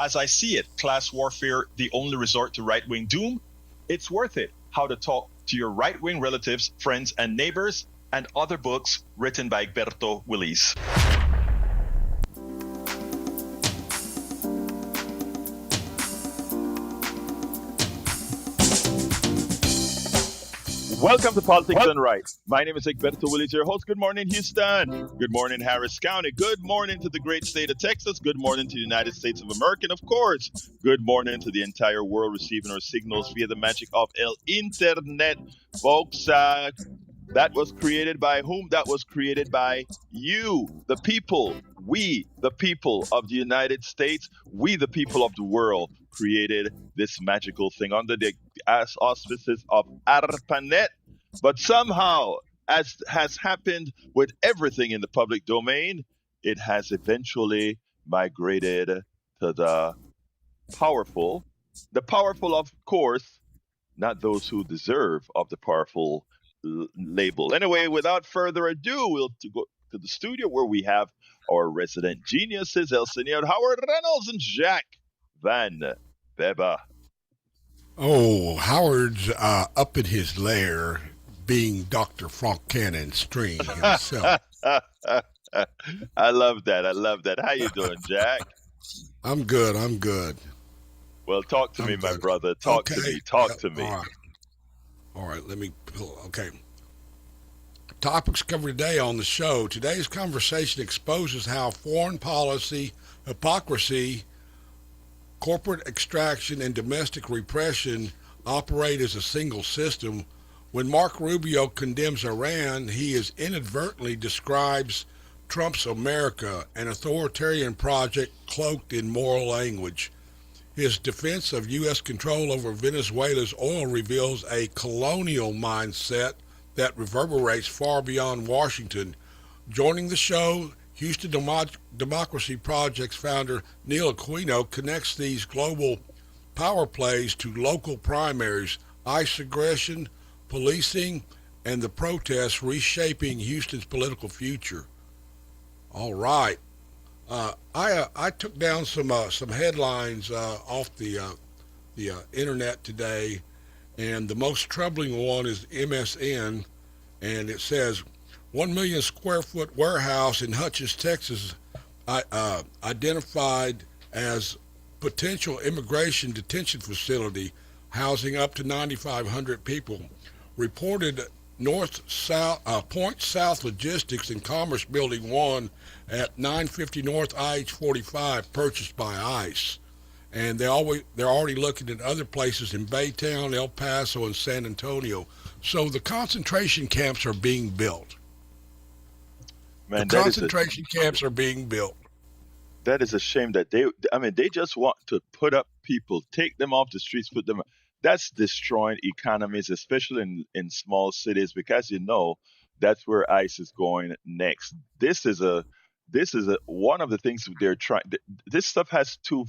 As I see it, class warfare, the only resort to right-wing doom? It's worth it. How to talk to your right-wing relatives, friends, and neighbors, and other books written by Egberto Willis. Welcome to Politics Done Right. My name is Egberto Willis, your host. Good morning, Houston. Good morning, Harris County. Good morning to the great state of Texas. Good morning to the United States of America. And of course, good morning to the entire world receiving our signals via the magic of El Internet. Folks, that was created by whom? That was created by you, the people. We, the people of the United States, we, the people of the world, created this magical thing under the auspices of ARPANET. But somehow, as has happened with everything in the public domain, it has eventually migrated to the powerful. The powerful, of course, not those who deserve of the powerful label. Anyway, without further ado, we'll go to the studio where we have our resident geniuses, El Senor Howard Reynolds and Jack Van Beba. Oh, Howard's up in his lair being Dr. Frank Cannon String himself. I love that. I love that. How you doing, Jack? I'm good. I'm good. Well, talk to I'm me, my good. brother. Talk to Okay. me. Talk Yep. to me. All right. All right. Let me pull. Okay. Topics covered today on the show. Today's conversation exposes how foreign policy, hypocrisy, corporate extraction, and domestic repression operate as a single system. When Mark Rubio condemns Iran, he is inadvertently describes Trump's America, an authoritarian project cloaked in moral language. His defense of U.S. control over Venezuela's oil reveals a colonial mindset that reverberates far beyond Washington. Joining the show, Houston Democracy Project's founder Neil Aquino connects these global power plays to local primaries, ICE aggression, policing, and the protests reshaping Houston's political future. All right. I took down some headlines off the internet today, and the most troubling one is MSN, and it says 1 million square foot warehouse in Hutchins, Texas, identified as potential immigration detention facility housing up to 9,500 people. Reported Point South Logistics and Commerce Building 1 at 950 North IH-45 purchased by ICE. And they're already looking at other places in Baytown, El Paso, and San Antonio. So the concentration camps are being built. Man, Concentration camps are being built. that is a shame that they just want to put up people, take them off the streets, put them. That's destroying economies, especially in small cities, because that's where ICE is going next. This is one of the things they're trying. This stuff has two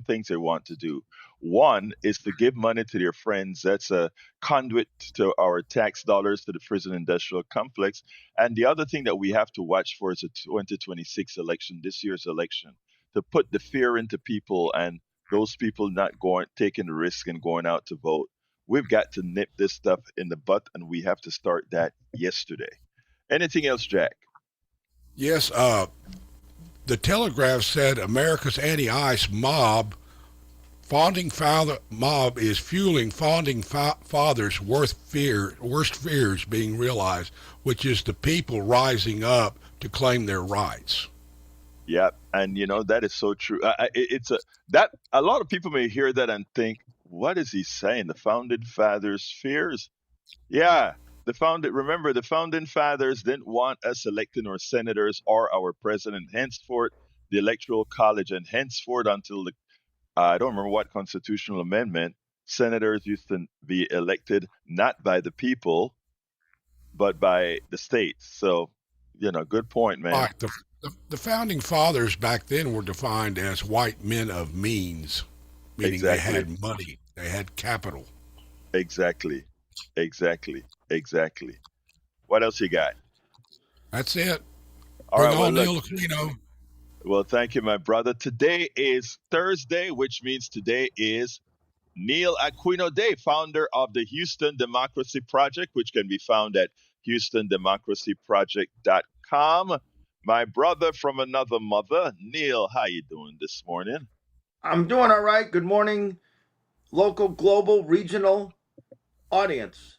things they want to do. One is to give money to their friends. That's a conduit to our tax dollars to the prison industrial complex. And the other thing that we have to watch for is the 2026 election, this year's election, to put the fear into people and those people not taking the risk and going out to vote. We've got to nip this stuff in the butt, and we have to start that yesterday. Anything else, Jack? Yes, the Telegraph said America's anti-ICE mob is fueling founding fathers' worst fears being realized, which is the people rising up to claim their rights. Yeah, and that is so true. It's a lot of people may hear that and think, "What is he saying? The founding fathers' fears?" Yeah, remember, the founding fathers didn't want us electing our senators or our president. Henceforth, the Electoral College, and henceforth until I don't remember what constitutional amendment, senators used to be elected not by the people, but by the states. So, good point, man. Right. The founding fathers back then were defined as white men of means, meaning they Exactly, had money, they had capital. exactly, exactly, exactly. What else you got? That's it. All Bring right, well, on look, Neil Aquino. Well, thank you, my brother. Today is Thursday, which means today is Neil Aquino Day, founder of the Houston Democracy Project, which can be found at houstondemocracyproject.com. My brother from another mother, Neil, how you doing this morning? I'm doing all right. Good morning, local, global, regional audience.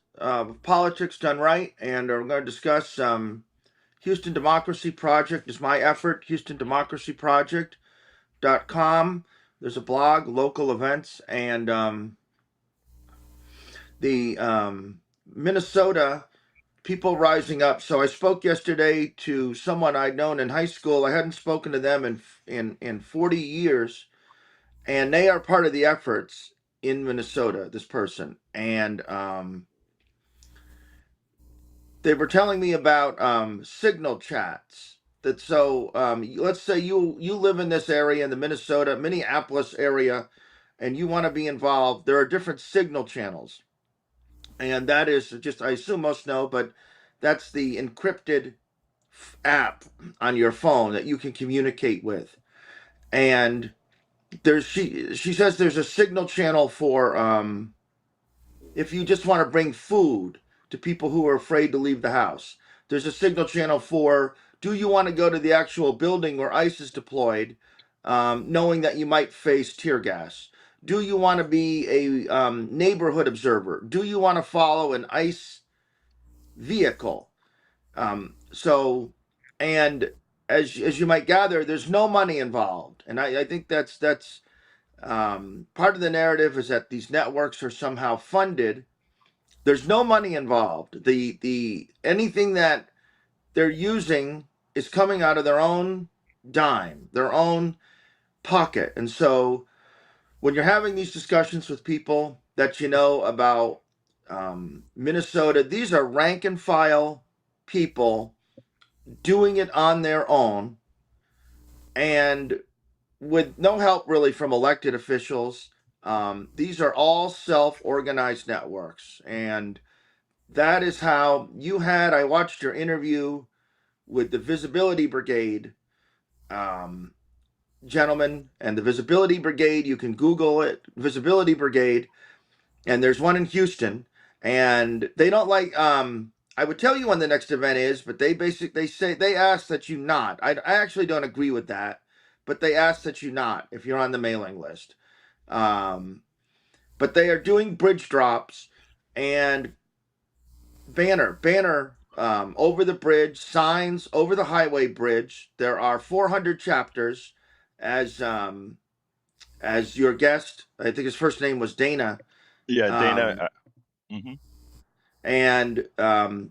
Politics done right, and we're going to discuss Houston Democracy Project is my effort. HoustonDemocracyProject.com. There's a blog, local events, and the Minnesota people rising up. So I spoke yesterday to someone I'd known in high school. I hadn't spoken to them in 40 years, and they are part of the efforts in Minnesota. This person, and they were telling me about signal chats. That so let's say you live in this area in the Minnesota Minneapolis area, and you want to be involved. There are different signal channels, and that is just I assume most know, but that's the encrypted app on your phone that you can communicate with. And there's she says there's a signal channel for if you just want to bring food to people who are afraid to leave the house. There's a signal channel for do you want to go to the actual building where ICE is deployed, knowing that you might face tear gas? Do you want to be a neighborhood observer? Do you want to follow an ICE vehicle? So, and as you might gather, there's no money involved, and I think that's part of the narrative is that these networks are somehow funded. There's no money involved. The anything that they're using is coming out of their own dime, their own pocket. And so when you're having these discussions with people that you know about Minnesota, these are rank and file people doing it on their own and with no help really from elected officials. These are all self-organized networks, and that is how you had. I watched your interview with the Visibility Brigade um, gentlemen, and the Visibility Brigade. You can Google it, Visibility Brigade, and there's one in Houston, and they don't like. I would tell you when the next event is, but they say they ask that you not. I actually don't agree with that, but they ask that you not if you're on the mailing list. Um, but they are doing bridge drops and banner over the bridge, signs over the highway bridge. There are 400 chapters, as your guest, I think his first name was Dana, Yeah, Dana. um, Mhm. and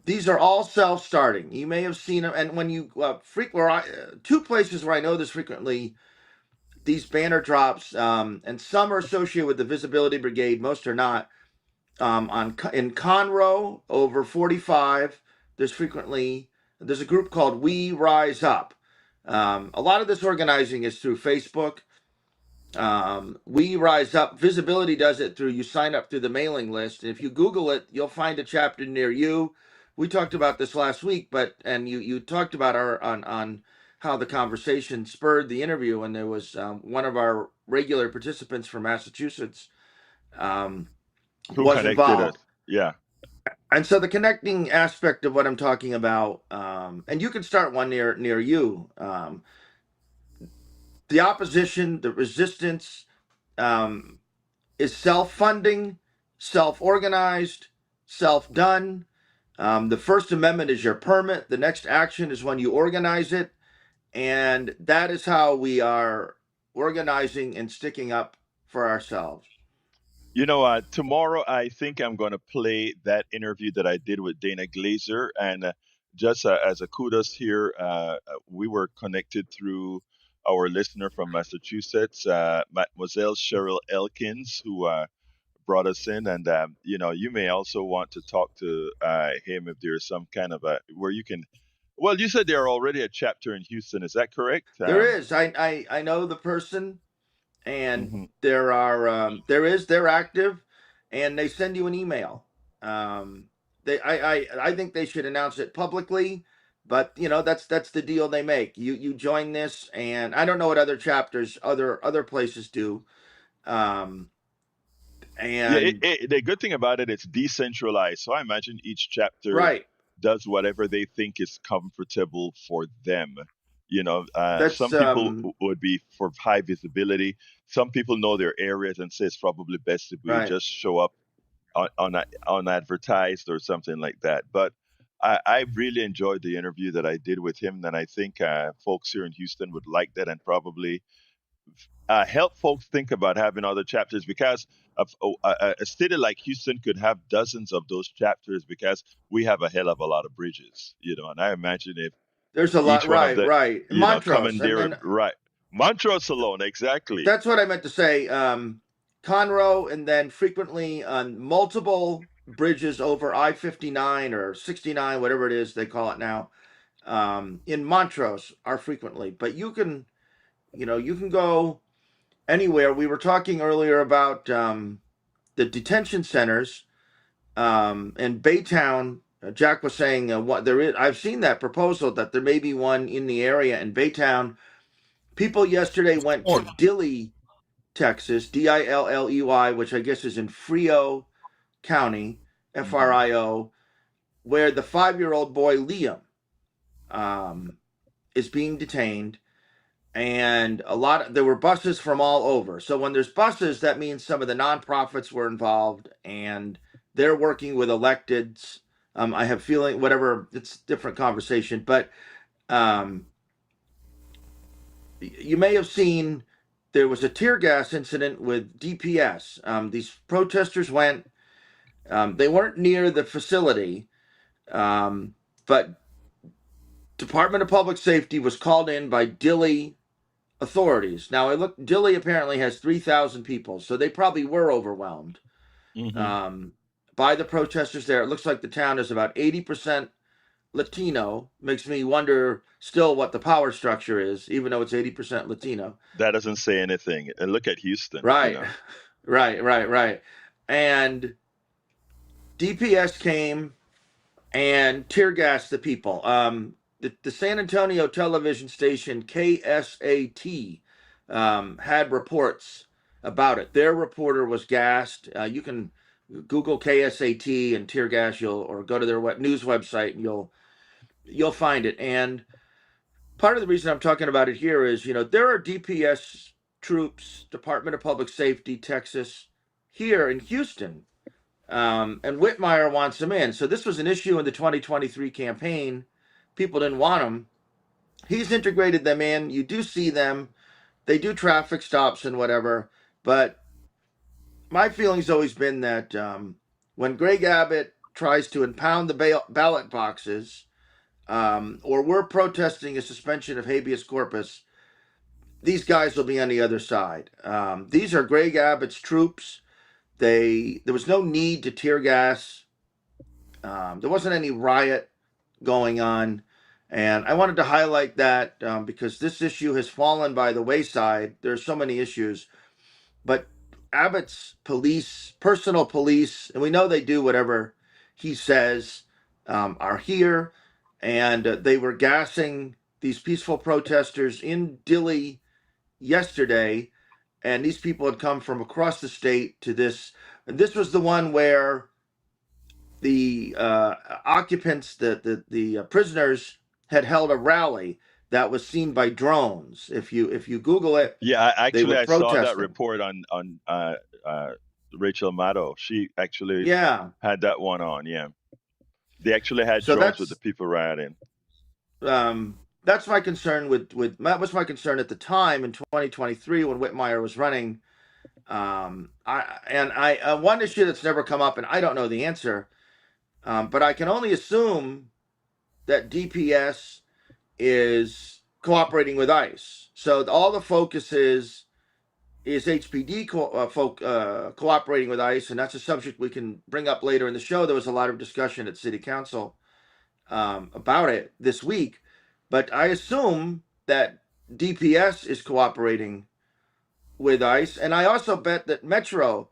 these are all self-starting. You may have seen them, and when you two places where I know this frequently. These banner drops, and some are associated with the Visibility Brigade, most are not. In Conroe over 45, there's a group called We Rise Up. A lot of this organizing is through Facebook. We Rise Up Visibility does it through you sign up through the mailing list. If you Google it, you'll find a chapter near you. We talked about this last week, and you talked about our on how the conversation spurred the interview, and there was one of our regular participants from Massachusetts um, Who was connected us? involved. Yeah. And so the connecting aspect of what I'm talking about, and you can start one near you. The opposition, the resistance, um, is self-funding, self-organized, self-done. The First Amendment is your permit. The next action is when you organize it, and that is how we are organizing and sticking up for ourselves. You know, tomorrow I think I'm going to play that interview that I did with Dana Glazer. And just as a kudos here, we were connected through our listener from Massachusetts, Mademoiselle Cheryl Elkins, who brought us in. And, you know, you may also want to talk to him if there's some kind of a where you can. Well, you said there are already a chapter in Houston. Is that correct? There is. I know the person, and Mhm. they're active, and they send you an email. Um, I think they should announce it publicly. But that's the deal they make. You join this, and I don't know what other chapters, other places do. Um, Yeah, and the good thing about it, it's decentralized. So I imagine each chapter right, does whatever they think is comfortable for them. that's Some people would be for high visibility. Some people know their areas and say it's probably best if we right. just show up unadvertised or something like that. But I really enjoyed the interview that I did with him, and I think folks here in Houston would like that and probably help folks think about having other chapters because a city like Houston could have dozens of those chapters because we have a hell of a lot of bridges, and I imagine if There's a lot. each one of Right, the, right. Montrose, commandeer, and right, Montrose alone, exactly. that's what I meant to say. Conroe, and then frequently on multiple bridges over I-59 or 69, whatever it is they call it now. In Montrose are frequently, but you can go anywhere. We were talking earlier about the detention centers in Baytown. Jack was saying what there is. I've seen that proposal that there may be one in the area in Baytown. People yesterday went to Or Dilley, Texas, Dilley, which I guess is in Frio County, Hmm. Frio, where the 5-year-old boy Liam um, is being detained, and there were buses from all over. So when there's buses, that means some of the nonprofits were involved, and they're working with electeds. I have feeling whatever. It's a different conversation, but um, you may have seen there was a tear gas incident with DPS. These protesters went. They weren't near the facility, um, but Department of Public Safety was called in by Dilley authorities. Now I look. Dilley apparently has 3,000 people, so they probably were overwhelmed Hmm. um, by the protesters there. It looks like the town is about 80% Latino. Makes me wonder still what the power structure is, even though it's 80% Latino. That doesn't say anything. And look at Houston, Right, right. And DPS came and tear gassed the people. The San Antonio television station KSAT had reports about it. Their reporter was gassed. You can Google KSAT and tear gas, or go to their news website, and you'll find it. And part of the reason I'm talking about it here is, there are DPS troops, Department of Public Safety, Texas, here in Houston, and Whitmire wants him in. So this was an issue in the 2023 campaign. People didn't want him. He's integrated them in. You do see them. They do traffic stops and whatever. But my feeling's always been that when Greg Abbott tries to impound the ballot boxes, or we're protesting a suspension of habeas corpus, these guys will be on the other side. These are Greg Abbott's troops. There was no need to tear gas. There wasn't any riot going on. And I wanted to highlight that because this issue has fallen by the wayside. There's so many issues, but Abbott's police, personal police, and we know they do whatever he says, are here, and they were gassing these peaceful protesters in Dilley yesterday, and these people had come from across the state to this. And this was the one where the occupants, the prisoners, had held a rally that was seen by drones. If you Google it, Yeah, they were I saw that protesting. report on uh, Rachel Maddow. She actually Yeah. had that one on. Yeah, they actually had So drones with the people rioting. that's my concern with that was my concern at the time in 2023 when Whitmire was running. I one issue that's never come up, and I don't know the answer, but I can only assume that DPS is cooperating with ICE. So all the focus is HPD cooperating with ICE, and that's a subject we can bring up later in the show. There was a lot of discussion at City Council about it this week, but I assume that DPS is cooperating with ICE, and I also bet that Metro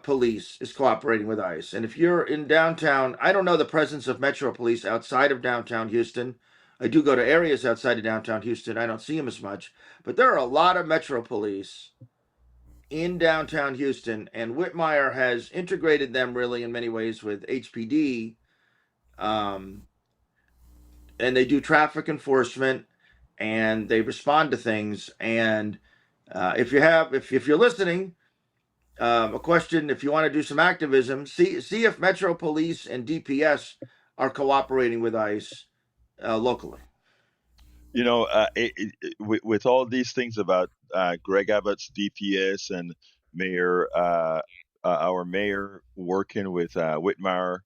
Police is cooperating with ICE. And if you're in downtown, I don't know the presence of Metro Police outside of downtown Houston, I do go to areas outside of downtown Houston. I don't see them as much, but there are a lot of Metro Police in downtown Houston, and Whitmire has integrated them really in many ways with HPD, um, and they do traffic enforcement and they respond to things. And if you're listening, a question: if you want to do some activism, see if Metro Police and DPS are cooperating with ICE locally. You know, with all these things about Greg Abbott's DPS and Mayor, our mayor working with Whitmire,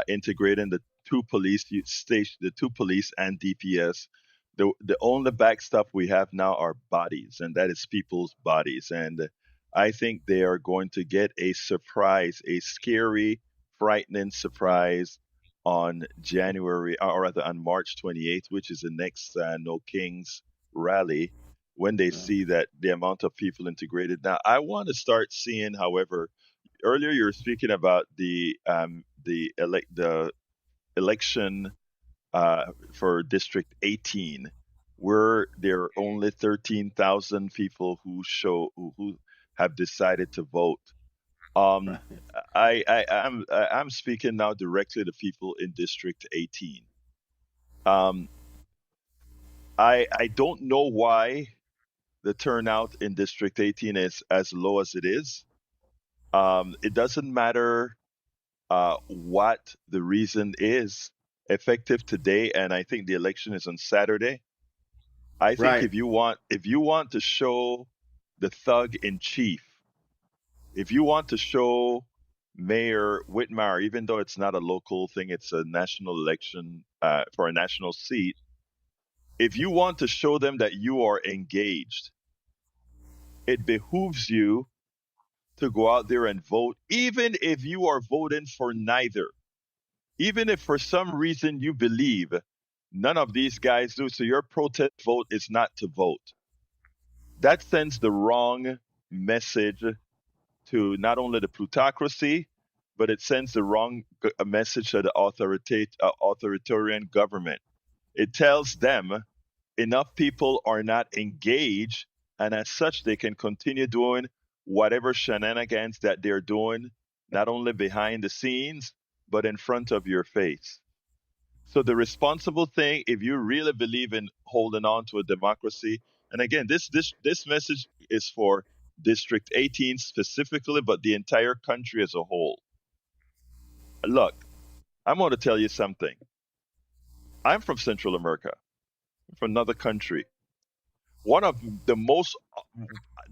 integrating the two police station, the two police and DPS. The only backstop we have now are bodies, and that is people's bodies. And I think they are going to get a surprise, a scary, frightening surprise on January, or rather on March 28th, which is the next No Kings rally, when they Yeah. see that the amount of people integrated. Now, I want to start seeing, however, earlier you were speaking about the election for District 18, where there are only 13,000 people who have decided to vote. Um, Right. I'm speaking now directly to people in District 18. Um, I don't know why the turnout in District 18 is as low as it is. It doesn't matter what the reason is. Effective today, and I think the election is on Saturday. I think Right. if you want to show the thug in chief, if you want to show Mayor Whitmire, even though it's not a local thing, it's a national election for a national seat. If you want to show them that you are engaged, it behooves you to go out there and vote, even if you are voting for neither. Even if for some reason you believe none of these guys do, so your protest vote is not to vote. That sends the wrong message to not only the plutocracy, but it sends the wrong message to the authoritarian government. It tells them enough people are not engaged, and as such, they can continue doing whatever shenanigans that they're doing, not only behind the scenes, but in front of your face. So the responsible thing, if you really believe in holding on to a democracy, and again, this message is for District 18 specifically, but the entire country as a whole. Look, I'm going to tell you something. I'm from Central America, from another country. One of the most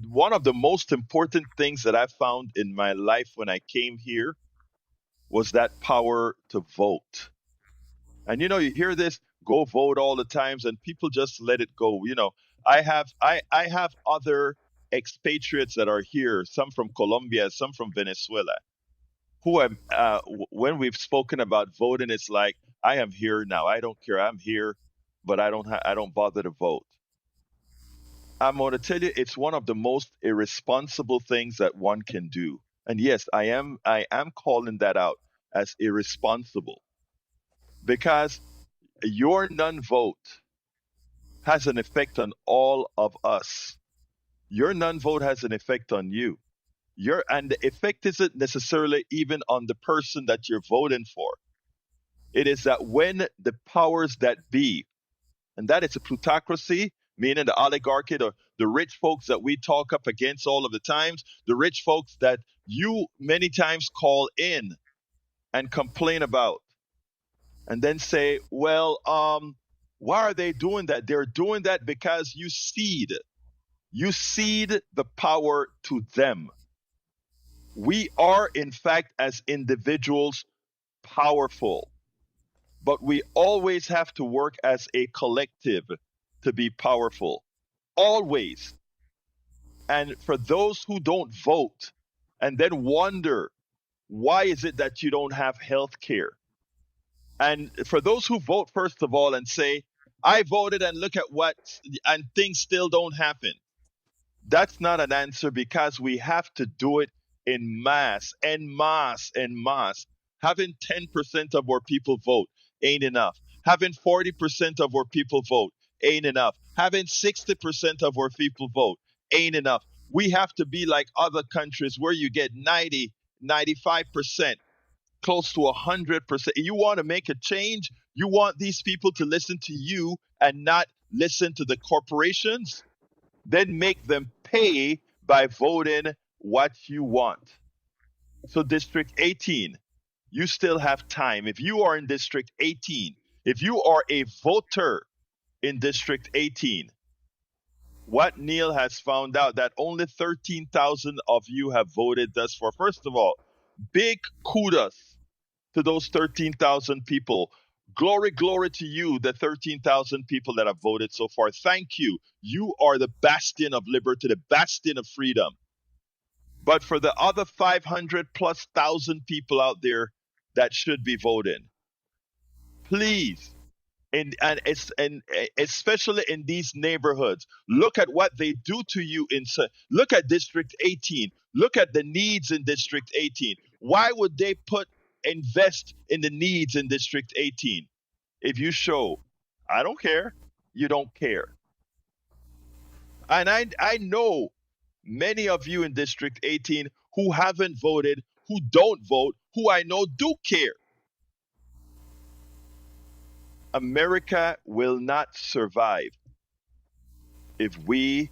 one of the most important things that I found in my life when I came here was that power to vote. And you hear this, go vote all the times, and people just let it go. I have other expatriates that are here, some from Colombia, some from Venezuela, who have when we've spoken about voting, it's like, I am here now. I don't care. I'm here, but I don't bother to vote. I'm going to tell you, it's one of the most irresponsible things that one can do. And yes, I am calling that out as irresponsible, because your non-vote has an effect on all of us. Your non-vote has an effect on you. And the effect isn't necessarily even on the person that you're voting for. It is that when the powers that be, and that is a plutocracy, meaning the oligarchy, the rich folks that we talk up against all of the times, the rich folks that you many times call in and complain about, and then say, well, why are they doing that? They're doing that because you cede the power to them. We are, in fact, as individuals, powerful, but we always have to work as a collective to be powerful. Always. And for those who don't vote and then wonder, why is it that you don't have health care? And for those who vote, first of all, and say, I voted and look at what, and things still don't happen. That's not an answer, because we have to do it in mass, en masse, en masse. Having 10% of our people vote ain't enough. Having 40% of our people vote ain't enough. Having 60% of our people vote ain't enough. We have to be like other countries where you get 90, 95%, close to 100%. You want to make a change? You want these people to listen to you and not listen to the corporations? Then make them pay by voting what you want. So, District 18, you still have time. If you are in District 18, if you are a voter in District 18, what Neil has found out that only 13,000 of you have voted thus far. First of all, big kudos to those 13,000 people. Glory, glory to you, the 13,000 people that have voted so far. Thank you. You are the bastion of liberty, the bastion of freedom. But for the other 500 plus thousand people out there that should be voting, please, and especially in these neighborhoods, look at what they do to you. Look at District 18. Look at the needs in District 18. Why would they invest in the needs in District 18? If you show, I don't care, you don't care. And I know many of you in District 18 who haven't voted, who don't vote, who I know do care. America will not survive if we,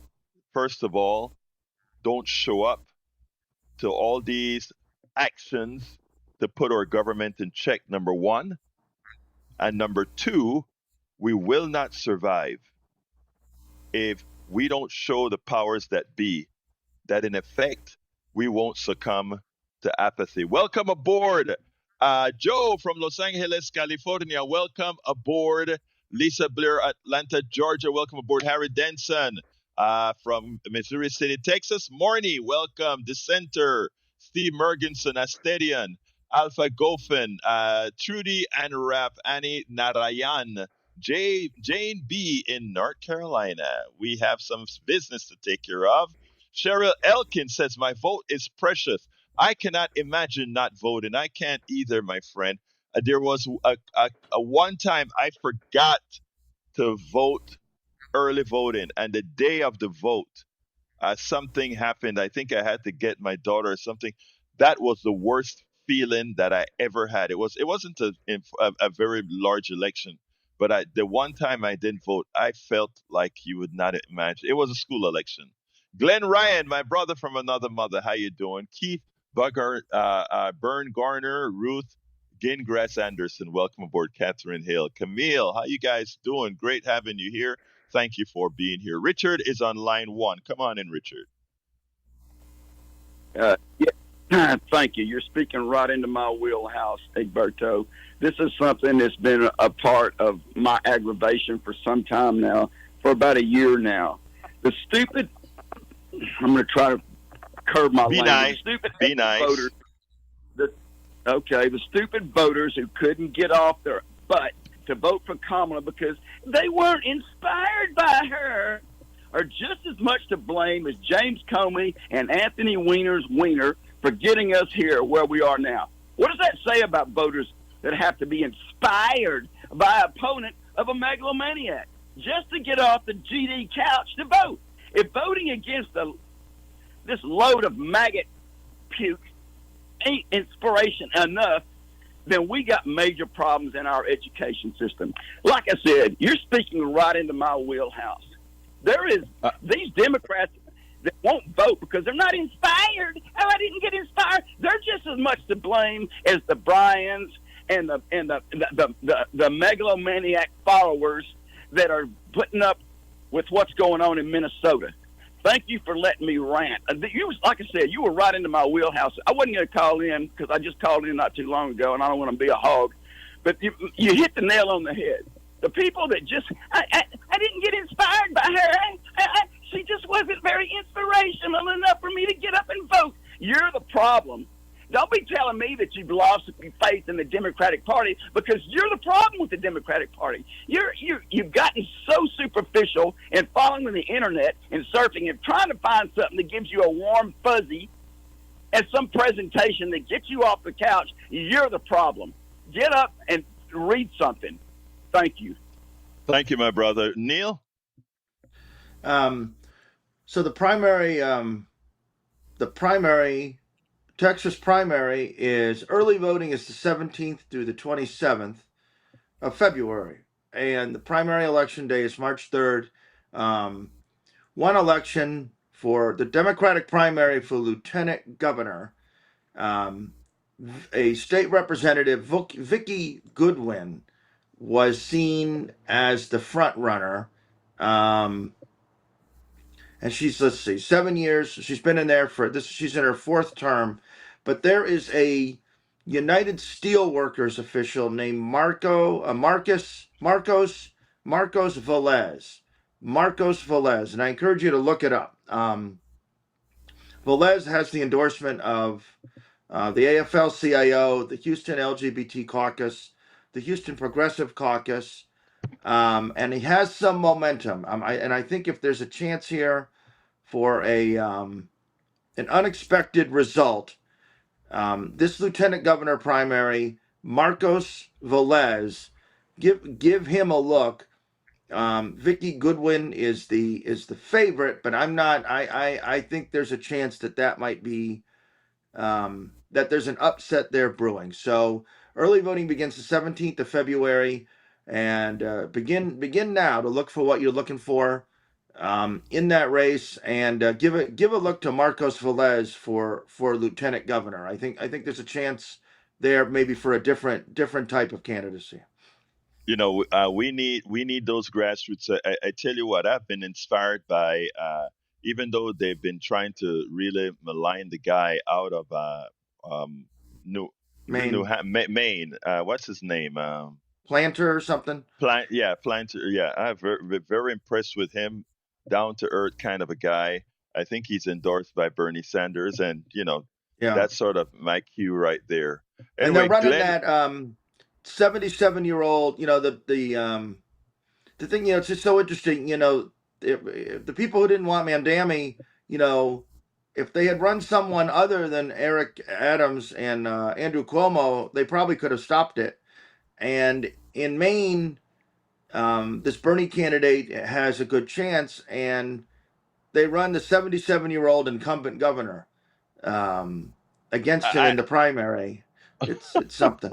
first of all, don't show up to all these actions to put our government in check, number one. And number two, we will not survive if we don't show the powers that be that, in effect, we won't succumb to apathy. Welcome aboard, Joe from Los Angeles, California. Welcome aboard, Lisa Blair, Atlanta, Georgia. Welcome aboard, Harry Denson from Missouri City, Texas. Morning, welcome, Dissenter, Steve Mergenson, Astedian, Alpha Goffin, Trudy and Rap, Annie Narayan, Jane B in North Carolina. We have some business to take care of. Cheryl Elkin says, my vote is precious. I cannot imagine not voting. I can't either, my friend. There was a one time I forgot to vote early voting, and the day of the vote, something happened. I think I had to get my daughter or something. That was the worst feeling that I ever had. It wasn't a very large election, but the one time I didn't vote, I felt like you would not imagine. It was a school election. Glenn Ryan, my brother from another mother, how you doing? Keith Bugger, Bern Garner, Ruth Gingrass Anderson, welcome aboard. Catherine Hale, Camille, how you guys doing? Great having you here. Thank you for being here. Richard is on line one. Come on in, Richard. Yeah, thank you. You're speaking right into my wheelhouse, Egberto. This is something that's been a part of my aggravation for some time now, for about a year now. The stupid, I'm going to try to curb my language. Nice. Stupid Be nice. Voters. The stupid voters who couldn't get off their butt to vote for Kamala because they weren't inspired by her are just as much to blame as James Comey and Anthony Weiner's Weiner for getting us here where we are now. What does that say about voters that have to be inspired by an opponent of a megalomaniac just to get off the GD couch to vote? If voting against this load of maggot puke ain't inspiration enough, then we got major problems in our education system. Like I said, you're speaking right into my wheelhouse. There is these Democrats that won't vote because they're not inspired. Oh, I didn't get inspired. They're just as much to blame as the Bryans and the megalomaniac followers that are putting up with what's going on in Minnesota. Thank you for letting me rant. Like I said, you were right into my wheelhouse. I wasn't going to call in because I just called in not too long ago, and I don't want to be a hog. But you hit the nail on the head. The people that I didn't get inspired by her. She just wasn't very inspirational enough for me to get up and vote. You're the problem. Don't be telling me that you've lost faith in the Democratic Party because you're the problem with the Democratic Party. You've gotten so superficial in following the internet and surfing and trying to find something that gives you a warm fuzzy and some presentation that gets you off the couch. You're the problem. Get up and read something. Thank you. Thank you, my brother. Neil? Um, so the primary Texas primary is early voting is the 17th through the 27th of February, and the primary election day is March 3rd. One election for the Democratic primary for lieutenant governor. Um, a state representative, Vicky Goodwin, was seen as the front runner. And she's, let's see, 7 years. She's been in there for this. She's in her fourth term, but there is a United Steelworkers official named Marcos Velez. Marcos Velez, and I encourage you to look it up. Velez has the endorsement of the AFL-CIO, the Houston LGBT Caucus, the Houston Progressive Caucus, and he has some momentum. I think if there's a chance here for an unexpected result, this lieutenant governor primary, Marcos Velez, give him a look. Vicky Goodwin is the favorite, but I'm not. I think there's a chance that might be that there's an upset there brewing. So early voting begins the 17th of February, and begin now to look for what you're looking for in that race, and give a look to Marcos Velez for lieutenant governor. I think there's a chance there maybe for a different type of candidacy. We need those grassroots. I tell you what, I've been inspired by, even though they've been trying to really malign the guy out of um, New Maine Maine. What's his name? Planter or something. Planter. Yeah, I'm very impressed with him. Down to earth kind of a guy. I think he's endorsed by Bernie Sanders, and Yeah, that's sort of my cue right there. and they're Anyway, running Glenn. that 77-year-old. The thing, it's just so interesting. If the people who didn't want Mandami, if they had run someone other than Eric Adams and Andrew Cuomo, they probably could have stopped it. And in Maine, this Bernie candidate has a good chance, and they run the 77-year-old incumbent governor against him I, in the primary. It's something.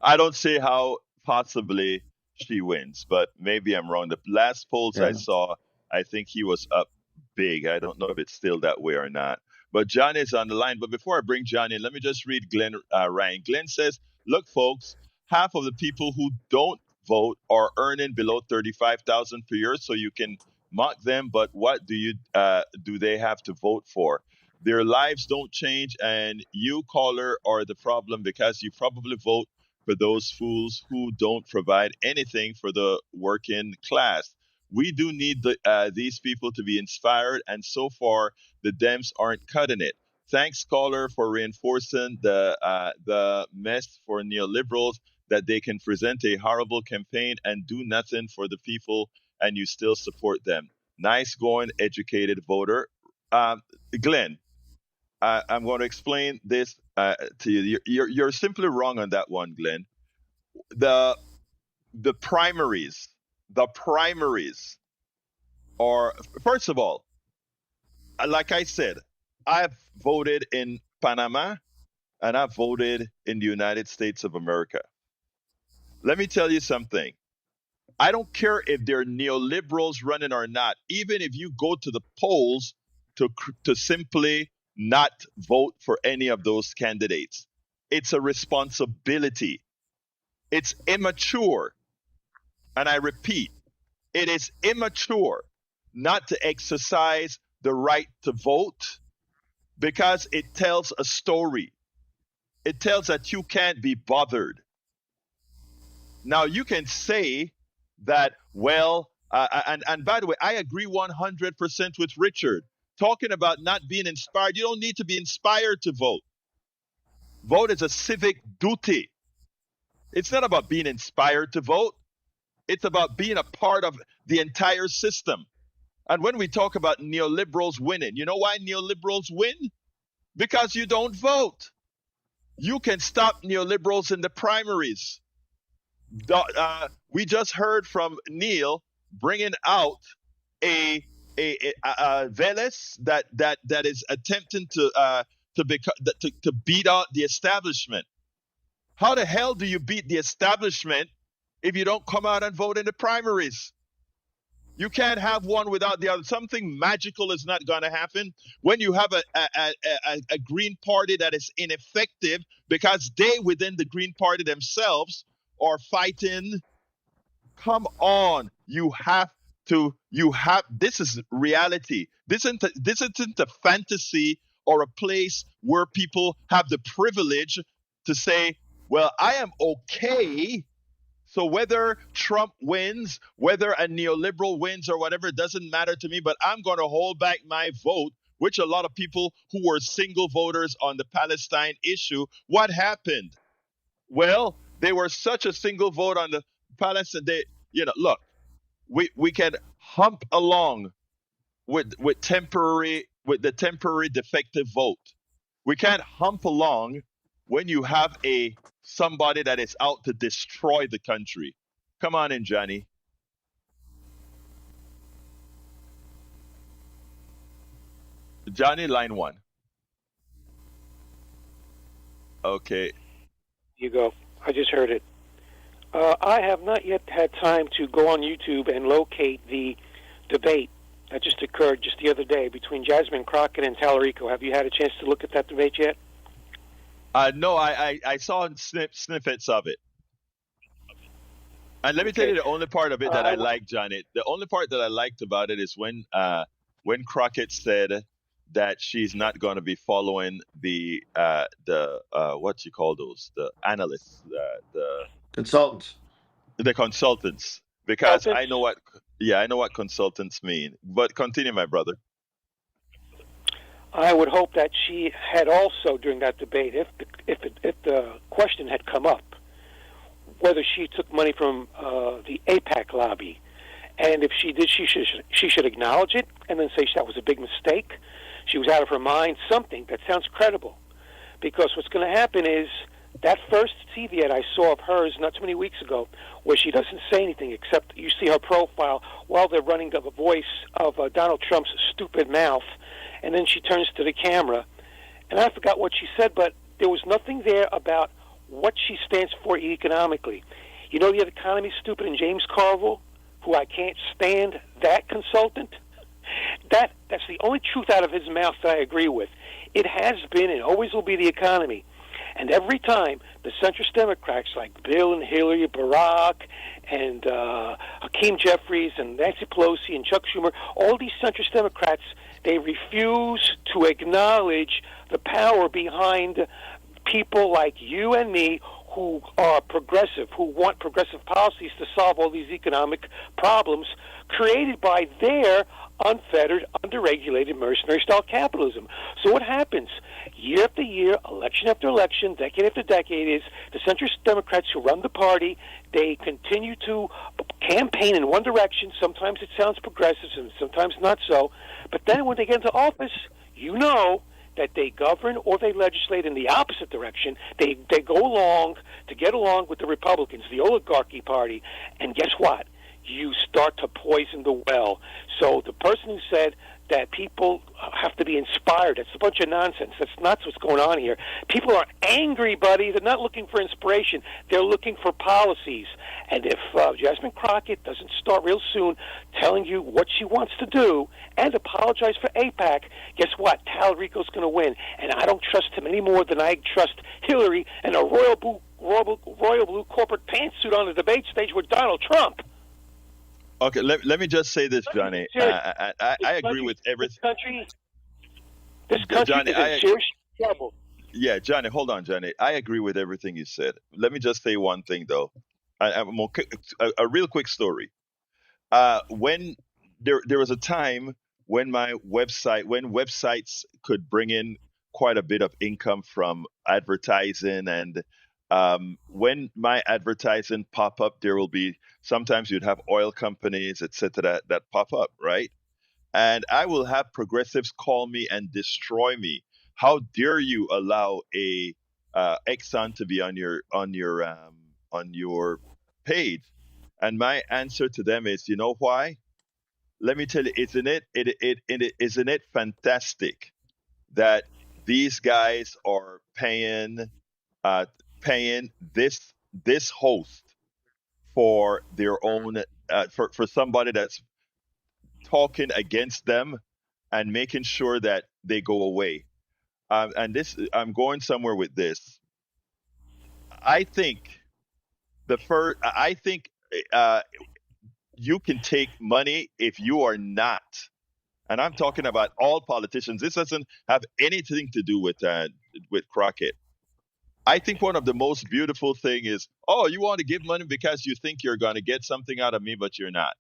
I don't see how possibly she wins, but maybe I'm wrong. The last polls I Yeah. saw, I think he was up big. I don't know if it's still that way or not. But John is on the line. But before I bring John in, let me just read Glenn Ryan. Glenn says, "Look, folks, half of the people who don't vote are earning below 35,000 per year, so you can mock them. But what do they have to vote for? Their lives don't change, and you, caller, are the problem because you probably vote for those fools who don't provide anything for the working class. We do need these people to be inspired, and so far the Dems aren't cutting it. Thanks, caller, for reinforcing the mess for neoliberals that they can present a horrible campaign and do nothing for the people, and you still support them. Nice going, educated voter." Um, Glenn, I'm going to explain this to you. You're simply wrong on that one, Glenn. The the primaries, the primaries are, first of all, like I said, I've voted in Panama and I've voted in the United States of America. Let me tell you something. I don't care if they're neoliberals running or not. Even if you go to the polls to simply not vote for any of those candidates, it's a responsibility. It's immature, and I repeat, it is immature not to exercise the right to vote because it tells a story. It tells that you can't be bothered. Now, you can say that, well, and by the way, I agree 100% with Richard. Talking about not being inspired, you don't need to be inspired to vote. Vote is a civic duty. It's not about being inspired to vote. It's about being a part of the entire system. And when we talk about neoliberals winning, you know why neoliberals win? Because you don't vote. You can stop neoliberals in the primaries. We just heard from Neil bringing out a Veles that is attempting to beat out the establishment. How the hell do you beat the establishment if you don't come out and vote in the primaries? You can't have one without the other. Something magical is not going to happen when you have a Green Party that is ineffective because they within the Green Party themselves are fighting. Come on, this is reality. This isn't a fantasy or a place where people have the privilege to say, well, I am okay, so whether Trump wins, whether a neoliberal wins or whatever, it doesn't matter to me, but I'm going to hold back my vote, which a lot of people who were single voters on the Palestine issue, what happened? Well, they were such a single vote on the Palestine. Look, we can hump along with the temporary defective vote. We can't hump along when you have a somebody that is out to destroy the country. Come on in, Johnny. Johnny, line one. Okay. You go. I just heard it. I have not yet had time to go on YouTube and locate the debate that just occurred just the other day between Jasmine Crockett and Tallarico. Have you had a chance to look at that debate yet? No, I saw snippets of it. And let me tell you the only part of it that I liked, Johnny. The only part that I liked about it is when Crockett said that she's not going to be following the what you call those, the analysts, Consultants. the consultants, because I know what consultants mean. But continue, my brother. I would hope that she had also during that debate, if the question had come up, whether she took money from the APAC lobby, and if she did, she should acknowledge it and then say that was a big mistake. She was out of her mind. Something that sounds credible, because what's going to happen is that first TV ad I saw of hers not too many weeks ago, where she doesn't say anything except you see her profile while they're running the voice of Donald Trump's stupid mouth, and then she turns to the camera, and I forgot what she said, but there was nothing there about what she stands for economically. You know the economy's stupid, and James Carville, who I can't stand, that consultant, that's the only truth out of his mouth that I agree with. It has been and always will be the economy. And every time the centrist Democrats like Bill and Hillary, Barack, and Hakeem Jeffries, and Nancy Pelosi, and Chuck Schumer, all these centrist Democrats, they refuse to acknowledge the power behind people like you and me who are progressive, who want progressive policies to solve all these economic problems created by their unfettered, underregulated, mercenary-style capitalism. So what happens year after year, election after election, decade after decade is the centrist Democrats who run the party, they continue to campaign in one direction. Sometimes it sounds progressive and sometimes not so. But then when they get into office, you know that they govern or they legislate in the opposite direction. They go along to get along with the Republicans, the oligarchy party, and guess what? You start to poison the well. So the person who said that people have to be inspired, that's a bunch of nonsense. That's not what's going on here. People are angry, buddy. They're not looking for inspiration. They're looking for policies. And if Jasmine Crockett doesn't start real soon telling you what she wants to do and apologize for APAC, guess what? Tallarico's going to win. And I don't trust him any more than I trust Hillary and a royal blue corporate pantsuit on the debate stage with Donald Trump. Okay, let me just say this, Johnny. I agree with everything. This country Johnny, is in serious trouble. Yeah, Johnny, hold on, Johnny. I agree with everything you said. Let me just say one thing, though. A real quick story. When there was a time when when websites could bring in quite a bit of income from advertising, and when my advertising pop up, there will be sometimes you'd have oil companies, etc., that pop up, right? And I will have progressives call me and destroy me. How dare you allow a Exxon to be on your paid. And my answer to them is, you know why? Let me tell you, isn't it fantastic that these guys are uh, paying this host for their own for somebody that's talking against them and making sure that they go away. And this, I'm going somewhere with this. I think I think uh, you can take money if you are not, and I'm talking about all politicians. This doesn't have anything to do with Crockett. I think one of the most beautiful thing is, oh, you want to give money because you think you're going to get something out of me, but you're not.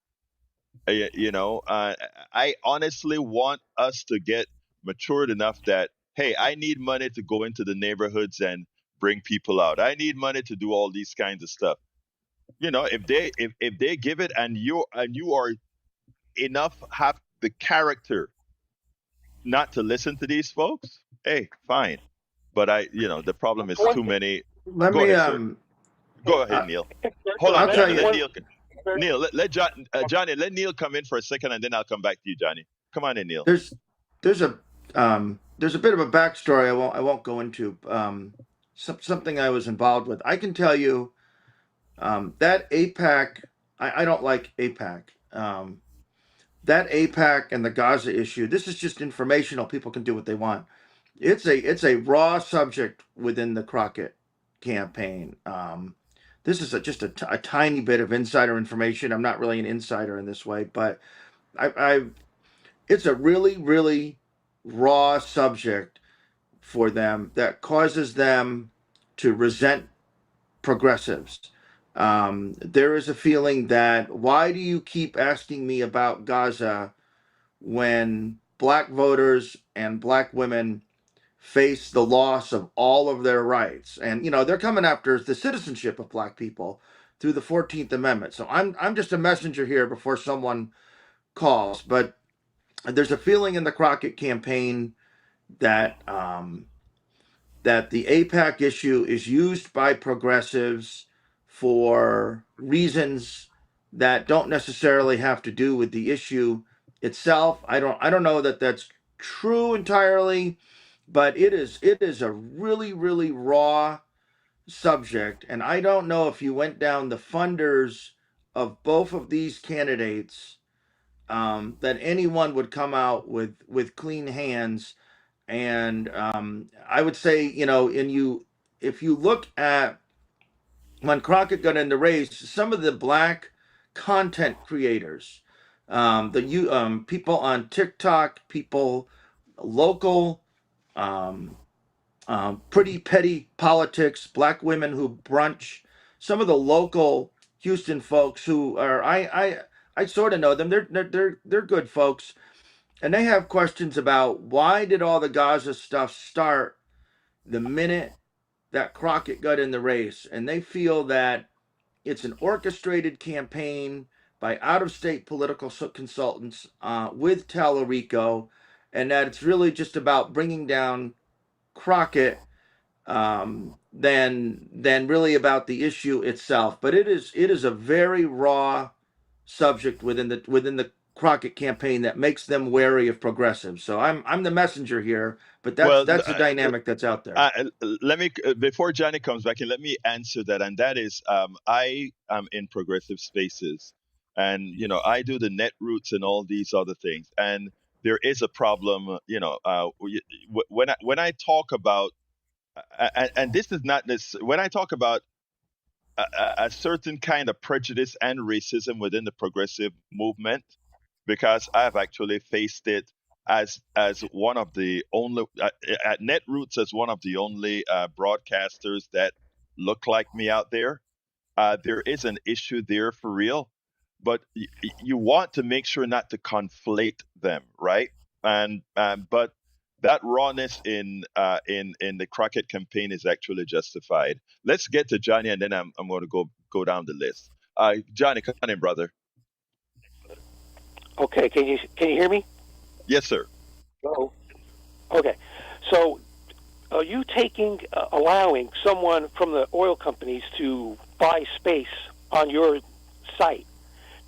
You know, I honestly want us to get matured enough that, hey, I need money to go into the neighborhoods and bring people out. I need money to do all these kinds of stuff. You know, if they give it and you are enough have the character not to listen to these folks, hey, fine. But the problem is One too thing, many. Let Go me ahead, sir. Go ahead, uh, Neil. Hold Berto, I'll on, may I tell Johnny. ask Let you. one? Neil. Neil, let Johnny, let Neil come in for a second, and then I'll come back to you, Johnny. Come on in, Neil. There's there's a bit of a backstory I won't go into. Something I was involved with. I can tell you that APAC. I don't like APAC. That APAC and the Gaza issue. This is just informational. People can do what they want. It's a raw subject within the Crockett campaign. This is a tiny bit of insider information. I'm not really an insider in this way, but I it's a really raw subject for them that causes them to resent progressives. There is a feeling that why do you keep asking me about Gaza when black voters and black women face the loss of all of their rights? And they're coming after the citizenship of black people through the 14th Amendment. So I'm just a messenger here before someone calls, but there's a feeling in the Crockett campaign that that the APAC issue is used by progressives for reasons that don't necessarily have to do with the issue itself. I don't know that that's true entirely, but it is a really raw subject, and I don't know if you went down the funders of both of these candidates, that anyone would come out with clean hands. And I would say, if you look at when Crockett got in the race, some of the black content creators, people on TikTok, people local, um, pretty petty politics, black women who brunch, some of the local Houston folks who are I sort of know them. They're good folks, and they have questions about why did all the Gaza stuff start the minute that Crockett got in the race, and they feel that it's an orchestrated campaign by out-of-state political consultants with Tallarico, and that it's really just about bringing down Crockett, than really about the issue itself. But it is a very raw subject within the Crockett campaign that makes them wary of progressives. So I'm the messenger here, but that's Well, that's the dynamic that's out there. let me before Johnny comes back in, let me answer that, and that is, I am in progressive spaces, and I do the net roots and all these other things, and there is a problem. When I talk about, and this is not this when I talk about a certain kind of prejudice and racism within the progressive movement, because I've actually faced it as one of the only at Netroots, as one of the only broadcasters that look like me out there. There is an issue there for real, but you want to make sure not to conflate them, right? And but that rawness in the Crockett campaign is actually justified. Let's get to Johnny, and then I'm going to go down the list. Johnny, come on in, brother. Okay, can you hear me? Yes, sir. Hello. Okay, so are you allowing someone from the oil companies to buy space on your site.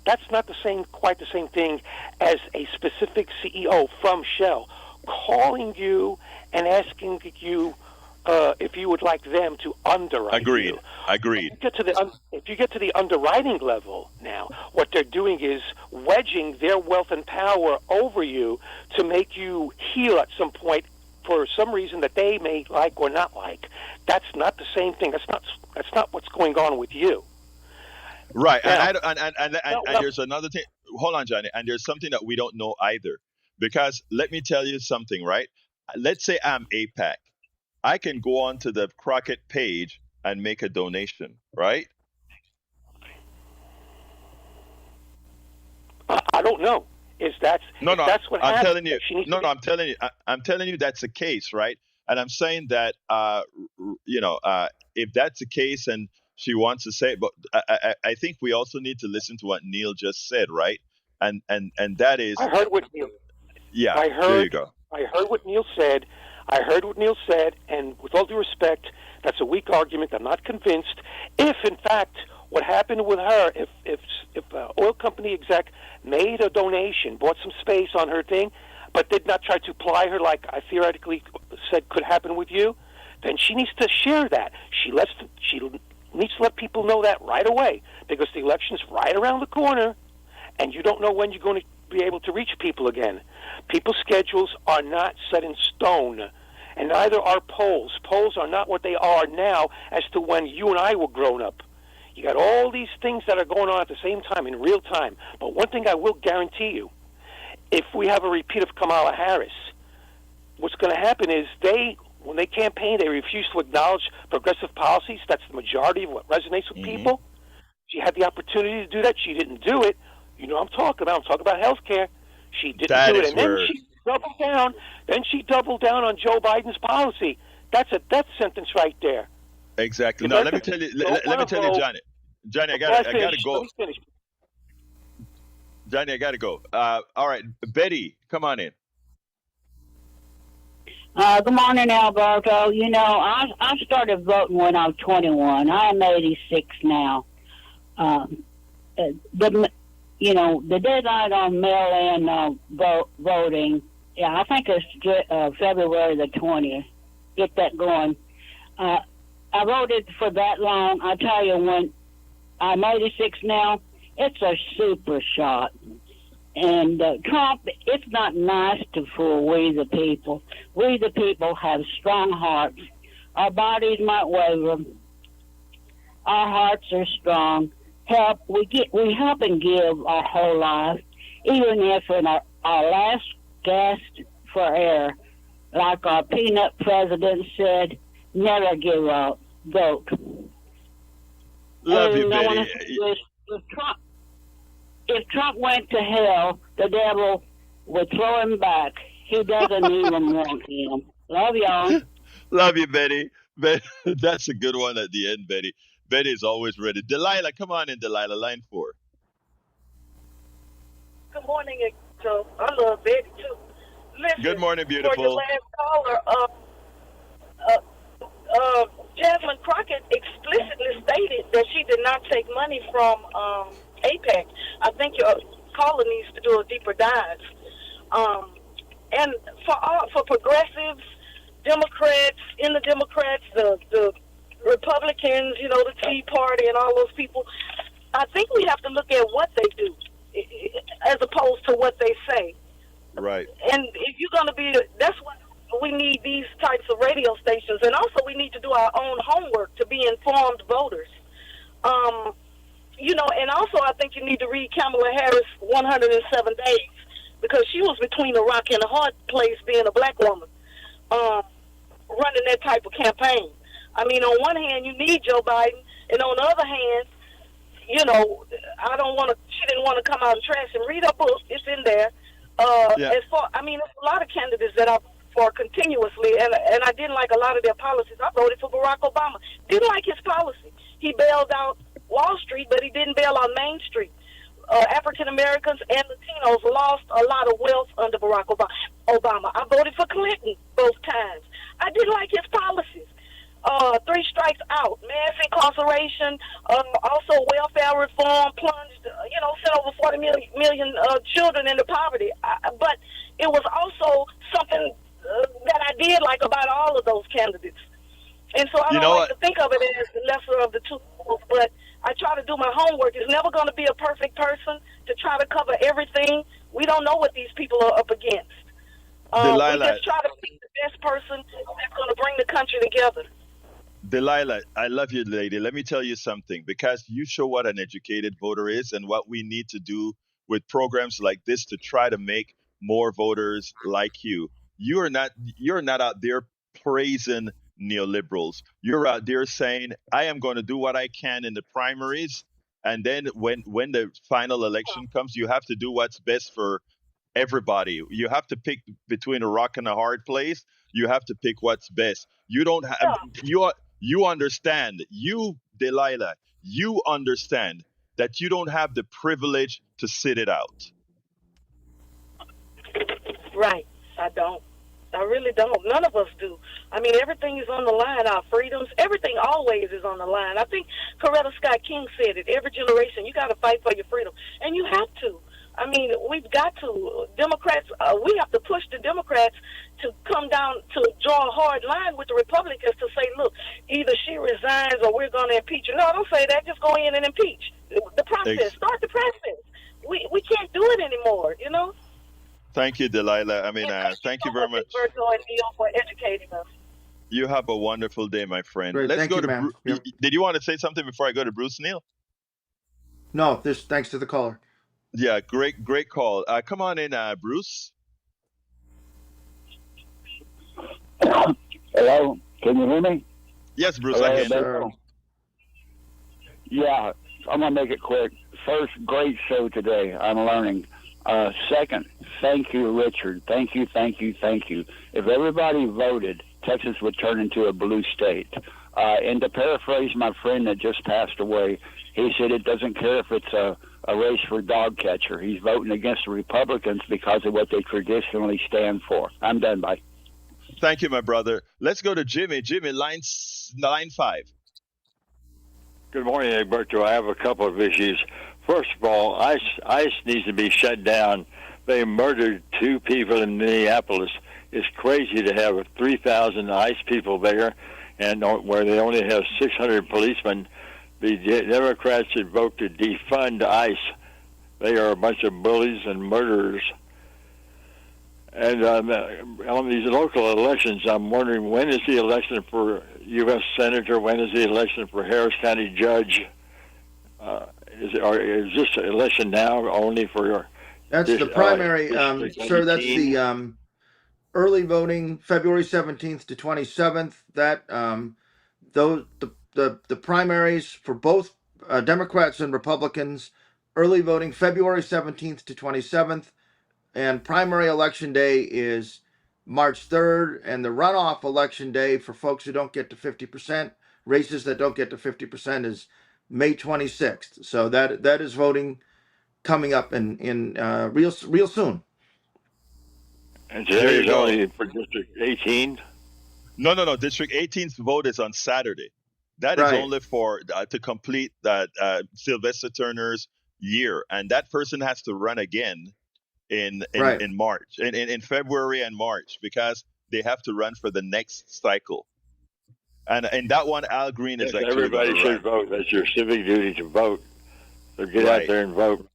That's not quite the same thing as a specific CEO from Shell calling you and asking you if you would like them to underwrite you. Agreed. If you get to the underwriting level now, what they're doing is wedging their wealth and power over you to make you heal at some point for some reason that they may like or not like. That's not the same thing. That's not what's going on with you. Right. Now, And there's another thing. Hold on, Johnny. And there's something that we don't know either. Because let me tell you something, right? Let's say I'm APAC. I can go onto the Crockett page and make a donation, right? I don't know. That's what I'm happens. telling you. I'm telling you. I'm telling you that's the case, right? And I'm saying that, if that's the case, and she wants to say it, but I think we also need to listen to what Neil just said, right? And that is, I heard what Neil. yeah. There you go. I heard what Neil said. And with all due respect, that's a weak argument. I'm not convinced. If, in fact, what happened with her, if an oil company exec made a donation, bought some space on her thing, but did not try to ply her like I theoretically said could happen with you, then she needs to share that. She needs to let people know that right away, because the election's right around the corner, and you don't know when you're going to be able to reach people again. People's schedules are not set in stone, and neither are polls. Polls are not what they are now as to when you and I were grown up. You got all these things that are going on at the same time, in real time. But one thing I will guarantee you, if we have a repeat of Kamala Harris, what's going to happen is when they campaign, they refuse to acknowledge progressive policies. That's the majority of what resonates with people. She had the opportunity to do that. She didn't do it. You know what I'm talking about. I'm talking about health care. She didn't do it. And then she doubled down. Then she doubled down on Joe Biden's policy. That's a death sentence right there. Exactly. No, let me tell you, Johnny. Johnny, I gotta go. Johnny, I gotta go. All right, Betty, come on in. Good morning, Alberto. You know, I started voting when I was 21. I am 86 now. The deadline on mail-in voting, I think it's February the 20th. Get that going. I voted for that long. I tell you, when I'm 86 now, it's a super shot. And Trump, it's not nice to fool we the people. We the people have strong hearts. Our bodies might waver. Our hearts are strong. We help and give our whole life, even if in our last gasp for air, like our peanut president said, never give up. Vote. Love you, Betty. If Trump went to hell, the devil would throw him back. He doesn't even want him. Love y'all. Love you, Betty. That's a good one at the end, Betty. Betty is always ready. Delilah, come on in, Delilah, line 4. Good morning, so I love Betty too. Listen, good morning, beautiful. For your last caller, Jasmine Crockett explicitly stated that she did not take money from APEC. I think your caller needs to do a deeper dive. And for progressives, Democrats, the Republicans, the Tea Party and all those people, I think we have to look at what they do as opposed to what they say. Right. And if you're going to be, that's what we need, these types of radio stations. And also we need to do our own homework to be informed voters. And also I think you need to read Kamala Harris 107 Days, because she was between a rock and a hard place being a black woman, running that type of campaign. I mean, on one hand, you need Joe Biden, and on the other hand, she didn't want to come out and trash and read her book. It's in there. There's a lot of candidates that I voted for continuously, and I didn't like a lot of their policies. I voted for Barack Obama. Didn't like his policy. He bailed out Wall Street, but he didn't bail out Main Street. African Americans and Latinos lost a lot of wealth under Barack Obama. I voted for Clinton both times. I didn't like his policies. Three strikes out, mass incarceration, also welfare reform plunged, sent over 40 million children into poverty. But it was also something that I did like about all of those candidates. And so I You don't know like what? to think of it as the lesser of the two evils, but I try to do my homework. It's never going to be a perfect person to try to cover everything. We don't know what these people are up against. We Delilah, just try to pick the best person that's going to bring the country together. Delilah, I love you, lady. Let me tell you something because you show what an educated voter is and what we need to do with programs like this to try to make more voters like you. You're not out there praising neoliberals. You're out there saying, I am going to do what I can in the primaries. And then when the final election comes, you have to do what's best for everybody. You have to pick between a rock and a hard place. You have to pick what's best. You don't have you understand, you Delilah, you understand that you don't have the privilege to sit it out. Right. I don't. I really don't. None of us do. I mean, everything is on the line. Our freedoms, everything always is on the line. I think Coretta Scott King said it. Every generation, you got to fight for your freedom. And you have to. I mean, we've got to. Democrats, we have to push the Democrats to come down to draw a hard line with the Republicans to say, look, either she resigns or we're going to impeach her. No, don't say that. Just go in and impeach. The process. Ex- Start the process. We can't do it anymore, you know? Thank you, Delilah. I mean, And thank you thank you so very much, much. Alberto and Neil, for educating us. You have a wonderful day, my friend. Great. Let's Thank go you, to ma'am. Bruce. Yep. Did you want to say something before I go to Bruce Neal? No, this thanks to the caller. Yeah, great call. Come on in, Bruce. Hello, can you hear me? Yes, Bruce, I Hello, can. Yes, sir. Alberto? Yeah, I'm gonna make it quick. First, great show today. I'm learning. Second, thank you, Richard. Thank you, thank you, thank you. If everybody voted, Texas would turn into a blue state. And to paraphrase my friend that just passed away, he said it doesn't care if it's a race for dog catcher. He's voting against the Republicans because of what they traditionally stand for. I'm done. Bye. Thank you, my brother. Let's go to Jimmy. Jimmy, line 5. Good morning, Alberto. I have a couple of issues. First of all, ICE needs to be shut down. They murdered 2 people in Minneapolis. It's crazy to have 3,000 ICE people there, and where they only have 600 policemen. The Democrats should vote to defund ICE. They are a bunch of bullies and murderers. And on these local elections, I'm wondering, when is the election for U.S. Senator? When is the election for Harris County Judge? Is this election now only for That's this, the primary, District sir. That's 18? the early voting, February 17th to 27th. That those the primaries for both Democrats and Republicans. Early voting, February 17th to 27th, and primary election day is March 3rd, and the runoff election day for folks who don't get to 50%, races that don't get to 50%, is May 26th. So that is voting coming up in real soon. And There today you is go. only for District 18. No. District 18's vote is on Saturday. That is Right. only for to complete that Sylvester Turner's year, and that person has to run again Right. in March, in February and March, because they have to run for the next cycle. And in that one, Al Green is Yes, actually going everybody to should run. vote. That's your civic duty to vote. So get out Right. there and vote.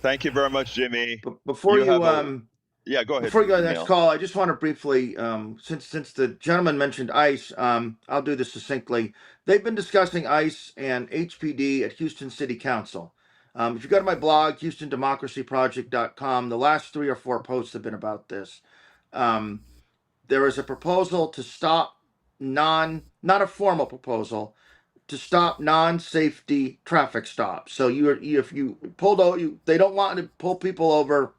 Thank you very much, Jimmy. But before You you have a yeah. Go ahead, before you go to the next Neil. call, I just want to briefly, since the gentleman mentioned ICE, I'll do this succinctly. They've been discussing ICE and HPD at Houston City Council. If you go to my blog, HoustonDemocracyProject.com, the last 3 or 4 posts have been about this. There is a proposal to stop not a formal proposal, to stop non-safety traffic stops. So if you pulled out, they don't want to pull people over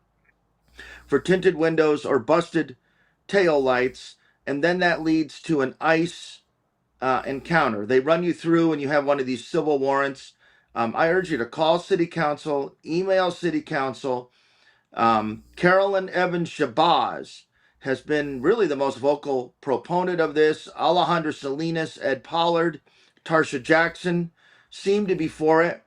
for tinted windows or busted tail lights, and then that leads to an ICE encounter. They run you through, and you have one of these civil warrants. I urge you to call City Council, email City Council. Carolyn Evans Shabazz has been really the most vocal proponent of this. Alejandro Salinas, Ed Pollard, Tarsha Jackson seem to be for it.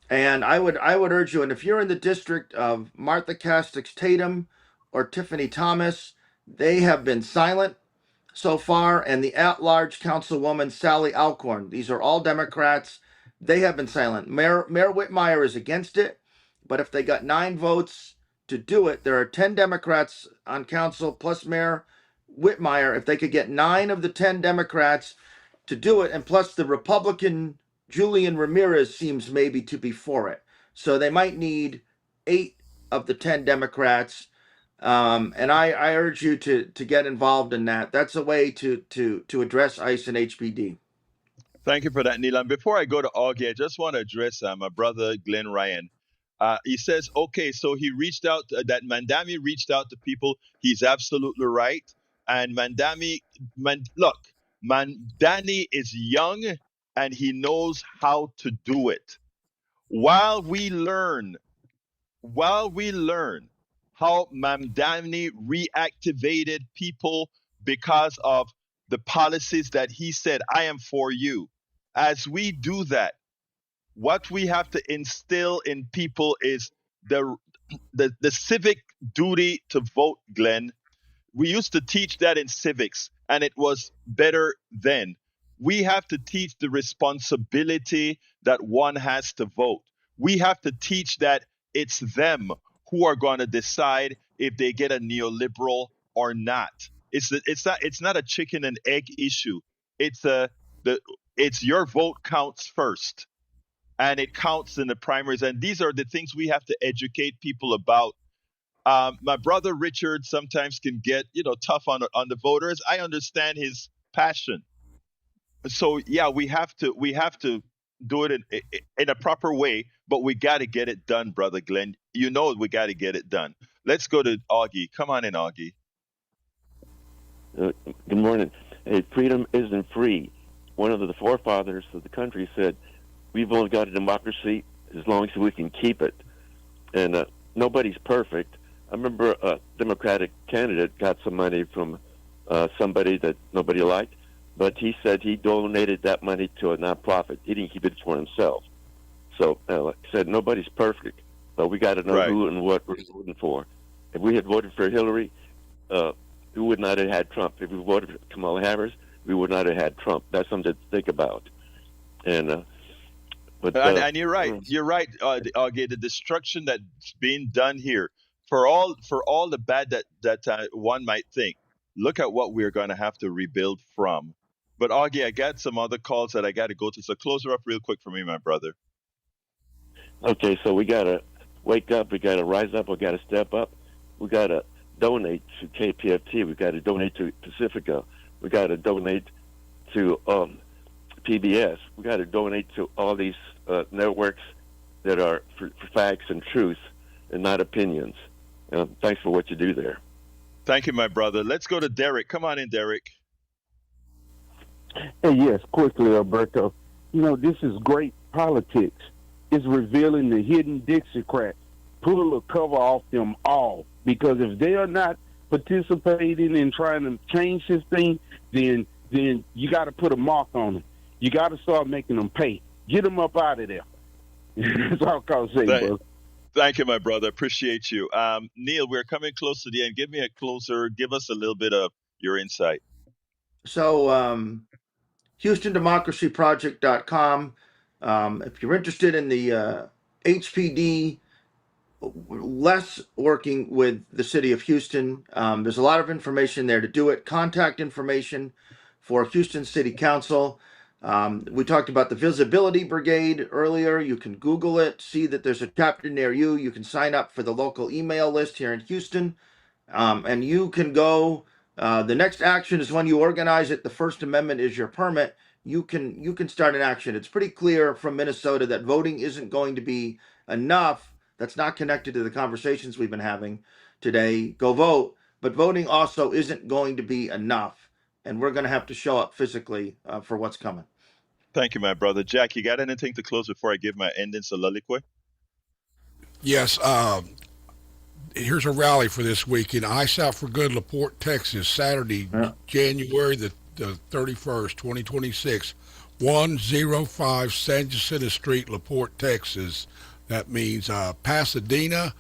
And I would urge you, and if you're in the district of Martha Castex Tatum or Tiffany Thomas, they have been silent so far, and the at-large councilwoman Sally Alcorn. These are all Democrats. They have been silent. Mayor Whitmire is against it, but if they got 9 votes to do it, there are 10 Democrats on council plus Mayor Whitmire. If they could get 9 of the 10 Democrats to do it, and plus the Republican Julian Ramirez seems maybe to be for it, so they might need 8 of the 10 Democrats, and I urge you to get involved in that. That's a way to address ICE and HPD. Thank you for that, Neil. And before I go to Augie, I just want to address my brother Glenn Ryan. He says, okay, so he reached out, that Mandami reached out to people. He's absolutely right. And look, Mandani is young and he knows how to do it. While we learn how Mamdani reactivated people because of the policies that he said, I am for you. As we do that, what we have to instill in people is the civic duty to vote, Glenn. We used to teach that in civics, and it was better then. We have to teach the responsibility that one has to vote. We have to teach that it's them who are going to decide if they get a neoliberal or not. It's not a chicken and egg issue. It's your vote counts first, and it counts in the primaries. And these are the things we have to educate people about. My brother Richard sometimes can get tough on the voters. I understand his passion. So yeah, we have to do it in a proper way, but we got to get it done, brother Glenn. We got to get it done. Let's go to Augie. Come on in, Augie. Good morning. Hey, freedom isn't free. One of the forefathers of the country said, "We've only got a democracy as long as we can keep it." And nobody's perfect. I remember a Democratic candidate got some money from somebody that nobody liked, but he said he donated that money to a nonprofit. He didn't keep it for himself. So, like I said, nobody's perfect, but we got to know who and what we're voting for. If we had voted for Hillary, we would not have had Trump. If we voted for Kamala Harris, we would not have had Trump. That's something to think about. And you're right. You're right, Augie. The destruction that's being done here, for all the bad that one might think, look at what we're going to have to rebuild from. But Augie, I got some other calls that I got to go to. So close her up real quick for me, my brother. Okay, so we got to wake up. We got to rise up. We got to step up. We got to donate to KPFT. We got to donate to Pacifica. We got to donate to PBS. We got to donate to all these networks that are for facts and truth and not opinions. Thanks for what you do there. Thank you, my brother. Let's go to Derek. Come on in, Derek. Hey, yes, quickly, Alberto. This is great politics. It's revealing the hidden Dixiecrats. Pull a cover off them all. Because if they are not participating in trying to change this thing, then you got to put a mark on them. You got to start making them pay. Get them up out of there. That's all I can say, brother. Thank you, my brother. Appreciate you. Neil, we're coming close to the end. Give us a little bit of your insight. So, HoustonDemocracyProject.com. If you're interested in the HPD, less working with the city of Houston, there's a lot of information there to do it. Contact information for Houston City Council. We talked about the Visibility Brigade earlier. You can Google it, see that there's a chapter near you. You can sign up for the local email list here in Houston, and you can go. The next action is when you organize it. The First Amendment is your permit. You can start an action. It's pretty clear from Minnesota that voting isn't going to be enough. That's not connected to the conversations we've been having today. Go vote, but voting also isn't going to be enough, and we're going to have to show up physically for what's coming. Thank you, my brother. Jack, you got anything to close before I give my ending soliloquy? Yes. here's a rally for this weekend. Ice Out for Good, LaPorte, Texas, Saturday, Yeah. January the 31st, 2026, 105 San Jacinto Street, LaPorte, Texas. That means Pasadena,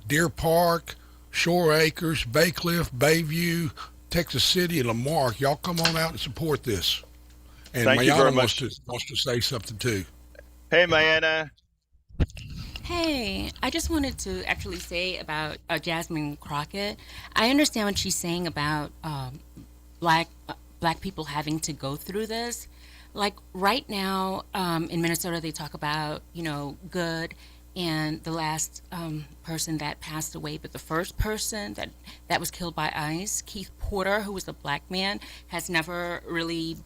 Deer Park, Shore Acres, Baycliff, Bayview, Texas City, and Lamarck. Y'all come on out and support this. And Thank you very Mayana much. wants to say something too. Hey, Mayana. Hey, I just wanted to actually say about Jasmine Crockett. I understand what she's saying about black black people having to go through this. Like right now in Minnesota, they talk about good and the last person that passed away, but the first person that was killed by ICE, Keith Porter, who was a black man, has never really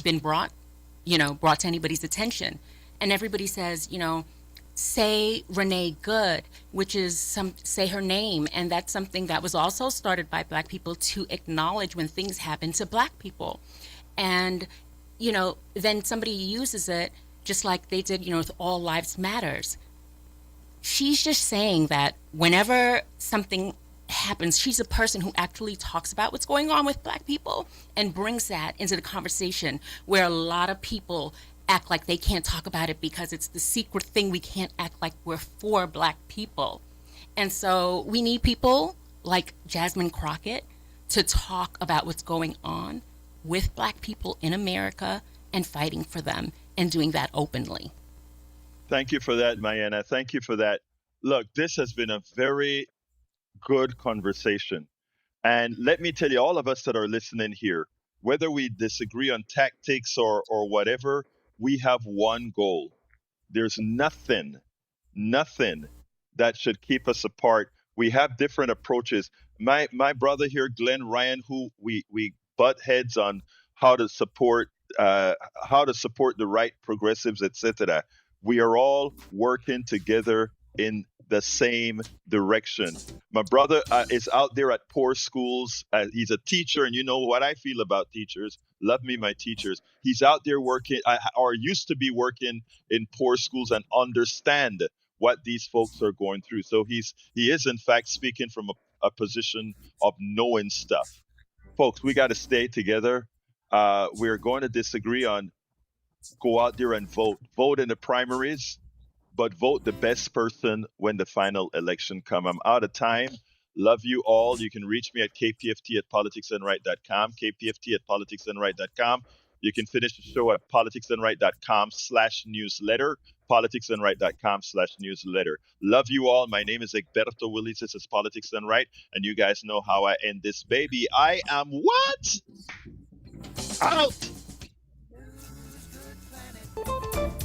been brought to anybody's attention, and everybody says say Renee Good, which is say her name, and that's something that was also started by black people to acknowledge when things happen to black people, and then somebody uses it just like they did with All Lives Matters. She's just saying that whenever something happens, she's a person who actually talks about what's going on with black people and brings that into the conversation, where a lot of people act like they can't talk about it because it's the secret thing. We can't act like we're for black people. And so we need people like Jasmine Crockett to talk about what's going on with black people in America and fighting for them and doing that openly. Thank you for that, Mayana. Thank you for that. Look, this has been a very good conversation. And let me tell you, all of us that are listening here, whether we disagree on tactics or whatever, we have one goal. There's nothing that should keep us apart. We have different approaches. My brother here, Glenn Ryan, who we butt heads on how to support the right progressives, etc. We are all working together in the same direction. My brother is out there at poor schools. He's a teacher, and you know what I feel about teachers. Love me, my teachers. He's out there working, or used to be working in poor schools, and understand what these folks are going through. So he is in fact speaking from a position of knowing stuff. Folks, we got to stay together. We're going to disagree on go out there and vote in the primaries, but vote the best person when the final election come. I'm out of time. Love you all. You can reach me at kpft@politicsandright.com, kpft@politicsandright.com. You can finish the show at politicsandright.com/newsletter, politicsandright.com/newsletter. Love you all. My name is Egberto Willis. This is Politics and Right, and you guys know how I end this baby. I am what? Out.